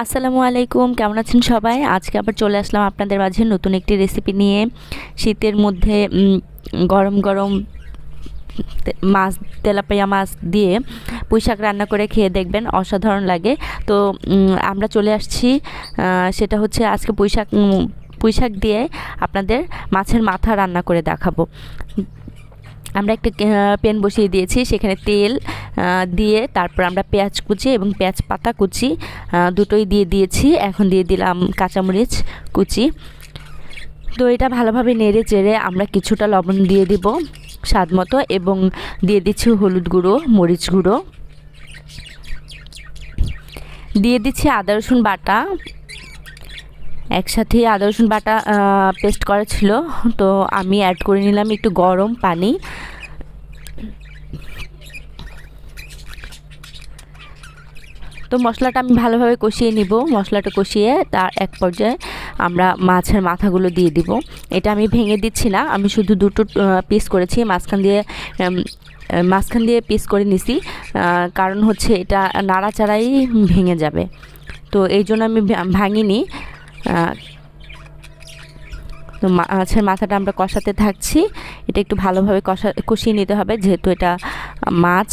আসসালামু আলাইকুম, কেমন আছেন সবাই? আজকে আবার চলে আসলাম আপনাদের মাঝে নতুন একটি রেসিপি নিয়ে। শীতের মধ্যে গরম গরম মাছ, তেলাপিয়া মাছ দিয়ে পুঁইশাক রান্না করে খেয়ে দেখবেন, অসাধারণ লাগে। তো আমরা চলে আসছি, সেটা হচ্ছে আজকে পুঁইশাক দিয়ে আপনাদের মাছের মাথা রান্না করে দেখাবো। আমরা একটা প্যান বসিয়ে দিয়েছি, সেখানে তেল দিয়ে তারপর আমরা পেঁয়াজ কুচি এবং পেঁয়াজ পাতা কুচি দুটোই দিয়ে দিয়েছি। এখন দিয়ে দিলাম কাঁচামরিচ কুচি। তো এটা ভালোভাবে নেড়ে চেড়ে আমরা কিছুটা লবণ দিয়ে দিব স্বাদ মতো, এবং দিয়ে দিচ্ছি হলুদ গুঁড়ো, মরিচ গুঁড়ো, দিয়ে দিচ্ছি আদা রসুন বাটা। একসাথে আদা রসুন বাটা পেস্ট করা ছিল, তো আমি অ্যাড করে নিলাম একটু গরম পানি। তো মশলাটা আমি ভালোভাবে কষিয়ে নিব। মশলাটা কষিয়ে তার এক পর্যায়ে আমরা মাছের মাথাগুলো দিয়ে দিব। এটা আমি ভেঙে দিচ্ছি না, আমি শুধু দুটো পিস করেছি, মাঝখান দিয়ে পিস করে নিছি, কারণ হচ্ছে এটা নাড়াচাড়াই ভেঙে যাবে, তো এই জন্য আমি ভাঙিনি। তো মাছের মাথাটা আমরা কষাতে থাকছি। এটা একটু ভালোভাবে কষিয়ে নিতে হবে, যেহেতু এটা মাছ।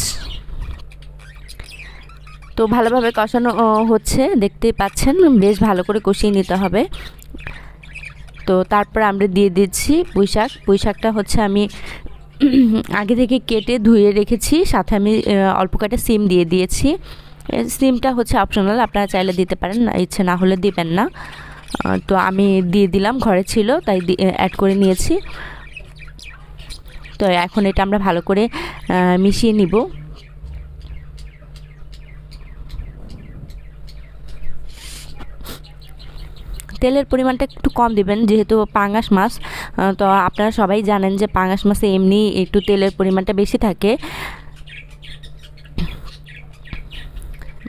তো ভালোভাবে কষানো হচ্ছে, দেখতেই পাচ্ছেন, বেশ ভালো করে কষিয়ে নিতে হবে। তো তারপর আমরা দিয়ে দিচ্ছি পুঁইশাকটা হচ্ছে আমি আগে থেকে কেটে ধুয়ে রেখেছি, সাথে আমি অল্প কাটা সিম দিয়ে দিয়েছি। সিমটা হচ্ছে অপশনাল, আপনারা চাইলে দিতে পারেন, ইচ্ছে না হলে দিবেন না। তো আমি দিয়ে দিলাম, ঘরে ছিল তাই অ্যাড করে নিয়েছি। তো এখন এটা আমরা ভালো করে মিশিয়ে নিব। তেলের পরিমাণটা একটু কম দিবেন, যেহেতু পাঙাশ মাছ। তো আপনারা সবাই জানেন যে পাঙাশ মাছে এমনি একটু তেলের পরিমাণটা বেশি থাকে,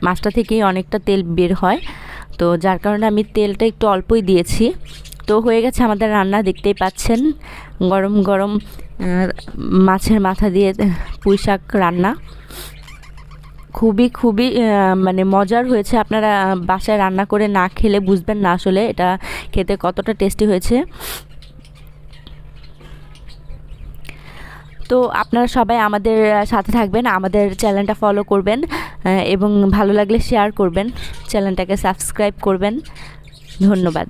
মাছটা থেকেই অনেকটা তেল বের হয়, তো যার কারণে আমি তেলটা একটু অল্পই দিয়েছি। তো হয়ে গেছে আমাদের রান্না, দেখতেই পাচ্ছেন, গরম গরম মাছের মাথা দিয়ে পুঁইশাক রান্না। খুবই খুবই মানে মজার হয়েছে। আপনারা বাসায় রান্না করে না খেলে বুঝবেন না আসলে এটা খেতে কতটা টেস্টি হয়েছে। তো আপনারা সবাই আমাদের সাথে থাকবেন, আমাদের চ্যানেলটা ফলো করবেন, এবং ভালো লাগলে শেয়ার করবেন, চ্যানেলটাকে সাবস্ক্রাইব করবেন। ধন্যবাদ।